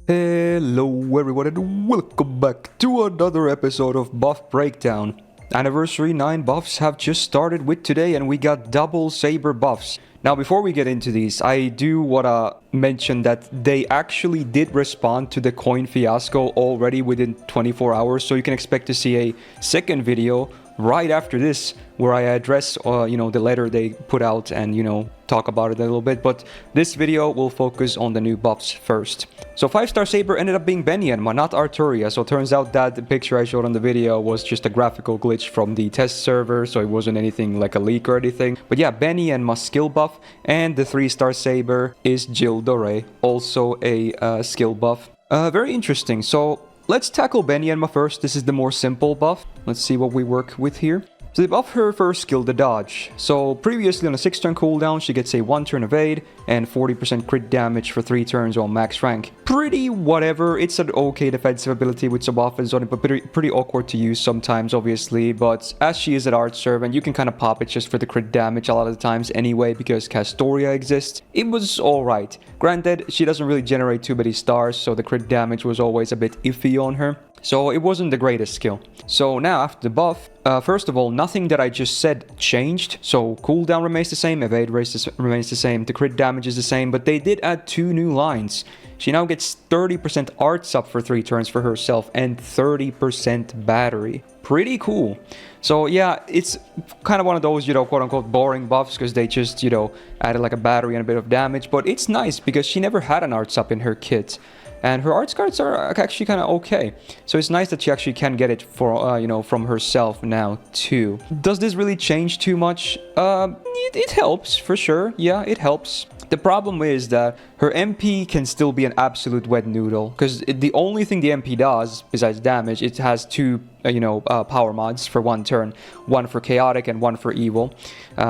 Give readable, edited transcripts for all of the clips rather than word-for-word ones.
Hello everyone and welcome back to another episode of Buff Breakdown. Anniversary 9 buffs have just started with today and we got double saber buffs. Now before we get into these, I do want to mention that they actually did respond to the coin fiasco already within 24 hours, so you can expect to see a second video right after this where I address the letter they put out and talk about it a little bit, but this video will focus on the new buffs first. So 5-star saber ended up being Beni and not Arturia, so it turns out that the picture I showed on the video was just a graphical glitch from the test server, so it wasn't anything like a leak or anything. But yeah, Beni and my skill buff, and the 3-star saber is Gilles Buff, also a skill buff. Very interesting. So let's tackle Beni and first. This is the more simple buff. Let's see what we work with here. So they buff her first skill, the dodge. So previously on a 6-turn cooldown, she gets a 1-turn evade and 40% crit damage for 3 turns on max rank. Pretty whatever. It's an okay defensive ability with some offense on it, but pretty awkward to use sometimes, obviously. But as she is an art servant, you can kind of pop it just for the crit damage a lot of the times anyway, because Castoria exists. It was alright. Granted, she doesn't really generate too many stars, so the crit damage was always a bit iffy on her. So it wasn't the greatest skill. So now after the buff, first of all, nothing that I just said changed. So cooldown remains the same, evade remains the same, the crit damage is the same, but they did add 2 new lines. She now gets 30% arts up for 3 turns for herself and 30% battery. Pretty cool. So yeah, it's kind of one of those, quote-unquote boring buffs because they just, added like a battery and a bit of damage. But it's nice because she never had an arts up in her kit. And her arts cards are actually kind of okay. So it's nice that she actually can get it for, from herself now too. Does this really change too much? It helps for sure. Yeah, it helps. The problem is that her MP can still be an absolute wet noodle, because the only thing the MP does, besides damage, it has 2, power mods for 1 turn. 1 for chaotic and 1 for evil,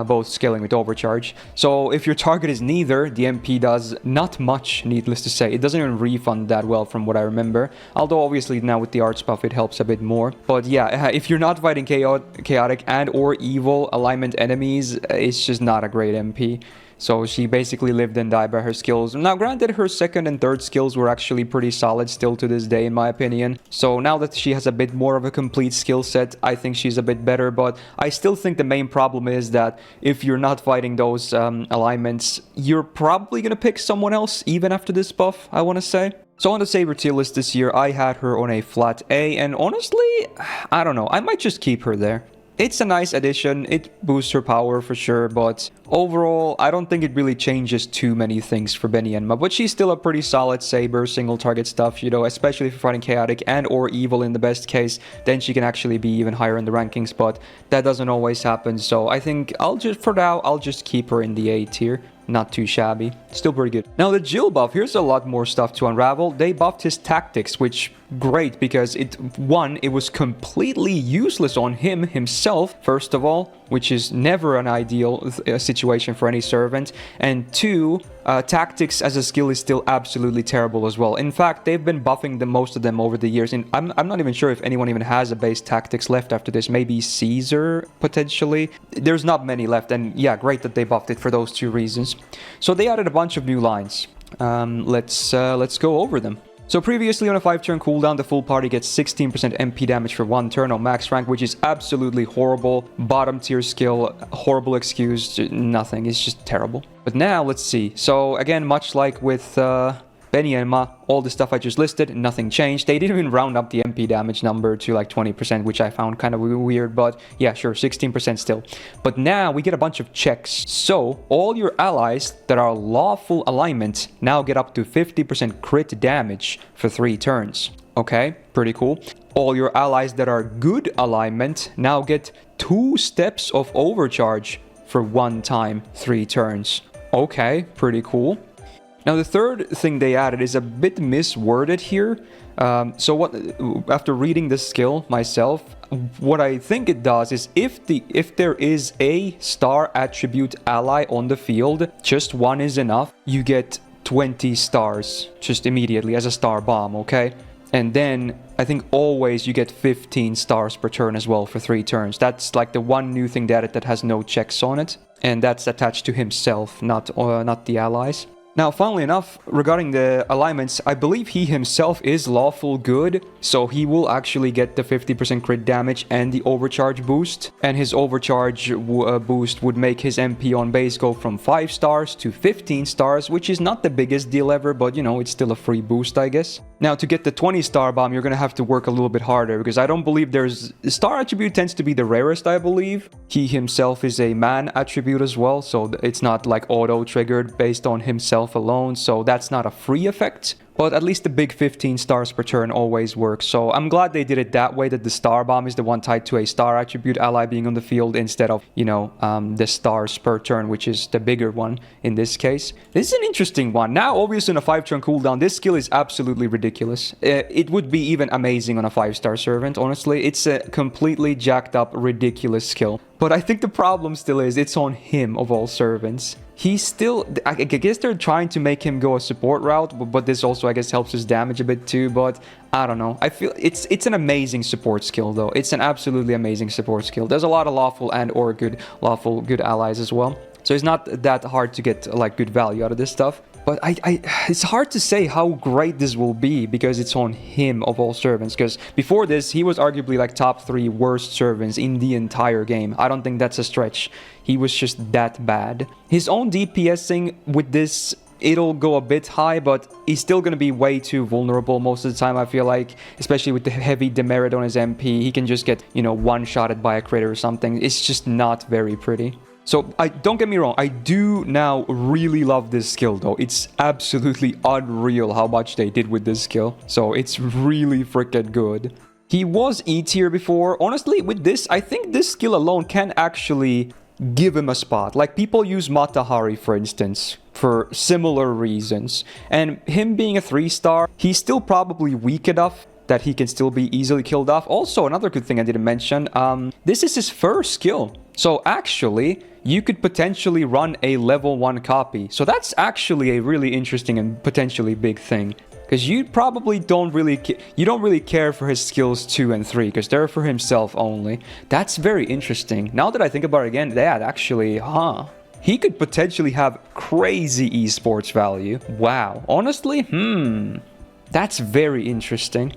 both scaling with overcharge. So if your target is neither, the MP does not much, needless to say. It doesn't even refund that well from what I remember, although obviously now with the arts buff it helps a bit more. But yeah, if you're not fighting chaotic and or evil alignment enemies, it's just not a great MP. So she basically lived and died by her skills. Now granted, her 2nd and 3rd skills were actually pretty solid still to this day in my opinion. So now that she has a bit more of a complete skill set, I think she's a bit better. But I still think the main problem is that if you're not fighting those alignments, you're probably going to pick someone else even after this buff, I want to say. So on the saber tier list this year, I had her on a flat A, and honestly, I don't know, I might just keep her there. It's a nice addition, it boosts her power for sure, but overall, I don't think it really changes too many things for Beni Enma, but she's still a pretty solid saber, single target stuff, especially if you're fighting chaotic and or evil in the best case, then she can actually be even higher in the rankings, but that doesn't always happen, so I think for now, I'll just keep her in the A tier. Not too shabby. Still pretty good. Now the Gilles buff, here's a lot more stuff to unravel. They buffed his tactics, which great because it was completely useless on himself, first of all, which is never an ideal situation for any servant. And 2, tactics as a skill is still absolutely terrible as well. In fact, they've been buffing most of them over the years, and I'm not even sure if anyone even has a base tactics left after this. Maybe Caesar, potentially. There's not many left, and yeah, great that they buffed it for those 2 reasons. So they added a bunch of new lines. Let's go over them. So previously on a 5-turn cooldown, the full party gets 16% MP damage for 1 turn on max rank, which is absolutely horrible. Bottom tier skill, horrible excuse, nothing. It's just terrible. But now let's see. So again, much like with Beni Enma, all the stuff I just listed, nothing changed. They didn't even round up the MP damage number to like 20%, which I found kind of weird, but yeah, sure, 16% still. But now we get a bunch of checks. So all your allies that are lawful alignment now get up to 50% crit damage for 3 turns. Okay, pretty cool. All your allies that are good alignment now get 2 steps of overcharge for 1 time, 3 turns. Okay, pretty cool. Now the third thing they added is a bit misworded here. After reading this skill myself, what I think it does is if there is a star attribute ally on the field, just 1 is enough, you get 20 stars just immediately as a star bomb, okay? And then I think always you get 15 stars per turn as well for 3 turns. That's like the one new thing they added that has no checks on it. And that's attached to himself, not the allies. Now, funnily enough, regarding the alignments, I believe he himself is lawful good, so he will actually get the 50% crit damage and the overcharge boost. And his overcharge boost would make his MP on base go from 5 stars to 15 stars, which is not the biggest deal ever, but you know, it's still a free boost, I guess. Now, to get the 20 star bomb, you're gonna have to work a little bit harder, because I don't believe there's... Star attribute tends to be the rarest, I believe. He himself is a man attribute as well, so it's not like auto-triggered based on himself alone, so that's not a free effect. But at least the big 15 stars per turn always works, so I'm glad they did it that way, that the star bomb is the one tied to a star attribute ally being on the field instead of, you know, the stars per turn, which is the bigger one in this case. This is an interesting one. Now, obviously on a 5-turn cooldown, this skill is absolutely ridiculous. It would be even amazing on a 5-star servant, honestly. It's a completely jacked up, ridiculous skill. But I think the problem still is it's on him of all servants. He's still... I guess they're trying to make him go a support route, but this also, I guess, helps his damage a bit too, but I don't know. I feel it's an amazing support skill, though. It's an absolutely amazing support skill. There's a lot of lawful and or good allies as well. So it's not that hard to get, like, good value out of this stuff. But it's hard to say how great this will be because it's on him of all servants. Because before this, he was arguably like top 3 worst servants in the entire game. I don't think that's a stretch. He was just that bad. His own DPSing with this, it'll go a bit high, but he's still going to be way too vulnerable most of the time, I feel like. Especially with the heavy demerit on his MP. He can just get, you know, one-shotted by a crit or something. It's just not very pretty. So, don't get me wrong, I do now really love this skill, though. It's absolutely unreal how much they did with this skill. So, it's really freaking good. He was E tier before. Honestly, with this, I think this skill alone can actually give him a spot. Like, people use Matahari, for instance, for similar reasons. And him being a 3-star, he's still probably weak enough that he can still be easily killed off. Also, another good thing I didn't mention, this is his first skill. So actually, you could potentially run a level 1 copy. So that's actually a really interesting and potentially big thing. Because you probably don't really care for his skills 2 and 3, because they're for himself only. That's very interesting. Now that I think about it again, that actually, he could potentially have crazy esports value. Wow. Honestly, that's very interesting.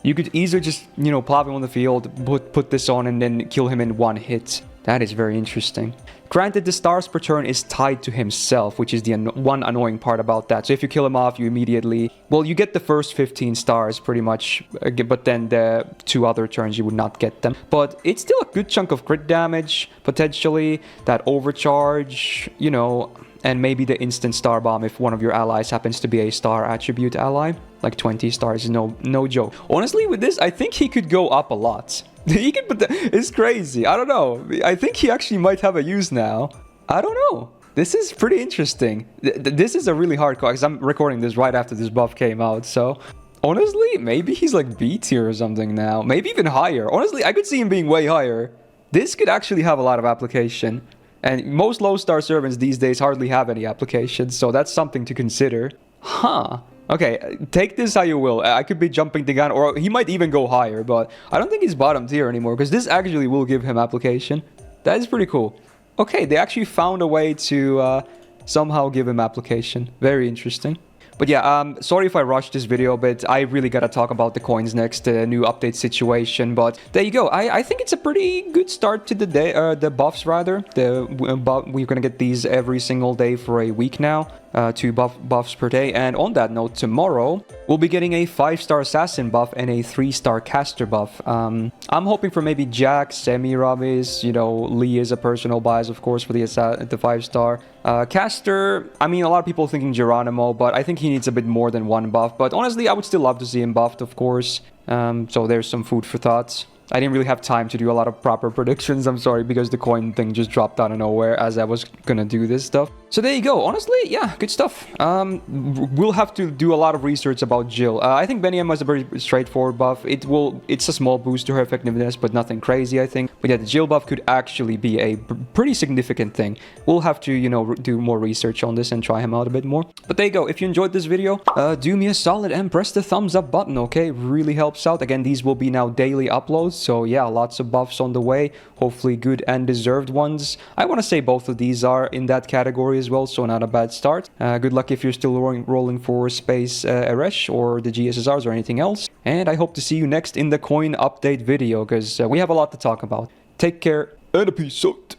You could easily just, you know, plop him on the field, put this on, and then kill him in one hit. That is very interesting. Granted, the stars per turn is tied to himself, which is the one annoying part about that. So if you kill him off, you immediately... Well, you get the first 15 stars, pretty much. But then the 2 other turns, you would not get them. But it's still a good chunk of crit damage, potentially. That overcharge, you know... And maybe the instant star bomb if one of your allies happens to be a star attribute ally. Like 20 stars is no joke. Honestly, with this, I think he could go up a lot. He could put it's crazy. I don't know. I think he actually might have a use now. I don't know. This is pretty interesting. This is a really hard call because I'm recording this right after this buff came out. So honestly, maybe he's like B tier or something now. Maybe even higher. Honestly, I could see him being way higher. This could actually have a lot of application. And most low-star servants these days hardly have any applications, so that's something to consider. Huh. Okay, take this how you will. I could be jumping the gun, or he might even go higher, but I don't think he's bottom tier anymore, because this actually will give him application. That is pretty cool. Okay, they actually found a way to somehow give him application. Very interesting. But yeah, sorry if I rushed this video a bit. I really gotta talk about the coins next, the new update situation. But there you go. I think it's a pretty good start to the day, the buffs rather. We're gonna get these every single day for a week now. 2 buffs per day. And on that note, tomorrow we'll be getting a 5-star assassin buff and a 3-star caster buff. I'm hoping for maybe Jack, Semi-Ravis, you know, Lee is a personal bias, of course, for the 5-star. Caster, I mean, a lot of people thinking Geronimo, but I think he needs a bit more than 1 buff. But honestly, I would still love to see him buffed, of course. So there's some food for thought. I didn't really have time to do a lot of proper predictions, I'm sorry, because the coin thing just dropped out of nowhere as I was gonna do this stuff. So there you go. Honestly, yeah, good stuff. We'll have to do a lot of research about Jill. I think Beni has a very straightforward buff. It's a small boost to her effectiveness, but nothing crazy, I think. But yeah, the Jill buff could actually be a pretty significant thing. We'll have to, you know, do more research on this and try him out a bit more. But there you go. If you enjoyed this video, do me a solid and press the thumbs up button, okay? Really helps out. Again, these will be now daily uploads. So yeah, lots of buffs on the way, hopefully good and deserved ones. I want to say both of these are in that category as well, so not a bad start. Good luck if you're still rolling for Space Eresh or the GSSRs or anything else. And I hope to see you next in the coin update video, because we have a lot to talk about. Take care and a peace out.